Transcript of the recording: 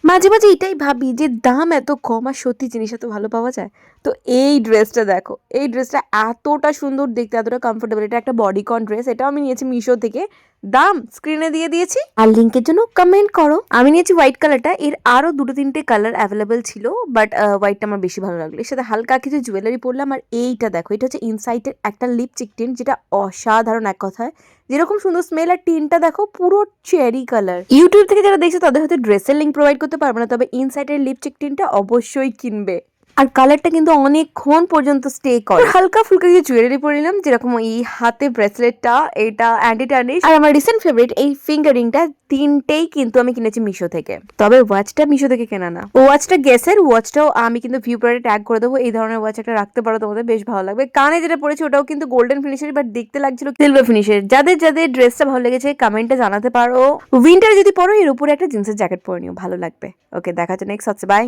মাঝে, মাঝে এটাই ভাবি যে দাম এত কম আর সত্যি জিনিস এত ভালো পাওয়া যায়। তো এই ড্রেসটা দেখো। এই ড্রেসটা এতটা সুন্দর দেখতে, এতটা কমফোর্টেবল। এটা একটা বডিকন ড্রেস। এটাও আমি নিয়েছি মিশো থেকে। দাম স্ক্রিনে দিয়ে দিয়েছি। আর লিংকের জন্য কমেন্ট করো। আমি নিয়েছি হোয়াইট কালারটা। এর আরো ২-৩টে কালার এভেলেবল ছিল। বাট হোয়াইটটা আমার বেশি ভালো লাগলো। এর সাথে হালকা কিছু জুয়েলারি পরলাম। আর এইটা দেখো। এটা হচ্ছে ইনসাইটের একটা লিপস্টিক টিন্ট, যেটা অসাধারণ এক কথায়। যেরকম সুন্দর স্মেল আর টিনটা দেখো পুরো চেরি কালার। ইউটিউব থেকে যারা দেখছে তাদের হয়তো ড্রেসের লিংক প্রোভাইড করতে পারবো না, তবে ইনসাইডের লিপস্টিক টিনটা অবশ্যই কিনবে। আর কালারটা কিন্তু অনেকক্ষণ পর্যন্ত স্টে করে। হালকা ফুলকা কিছু জুয়েলারি পরে নিলাম, যেরকম এই হাতে ব্রেসলেটটা, এটা অ্যান্টি টার্নিশ, আর আমার রিসেন্ট ফেভারিট এই ফিঙ্গারিংটা। তিনটেই কিন্তু আমি কিনেছি মিশো থেকে। তবে ওয়াচটা মিশো থেকে কেনা না। ওয়াচটা গেসের ওয়াচটাও আমি কিন্তু ভিউ পয়েন্টে ট্যাগ করে দেবো। এই ধরনের ওয়াচ একটা রাখতে পারো, তোমাদের বেশ ভালো লাগবে। কানে যেটা পড়েছি ওটাও কিন্তু গোল্ডেন ফিনিশের, বাট দেখতে লাগছিল সিলভার ফিনিশের। যাদের যাদের ড্রেসটা ভালো লেগেছে কমেন্টে জানাতে পারো। উইন্টার যদি পরো এর উপরে একটা জিন্সের জ্যাকেট পরে নিও, ভালো লাগবে। ওকে, দেখা হচ্ছে নেক্সট হচ্ছে, বাই।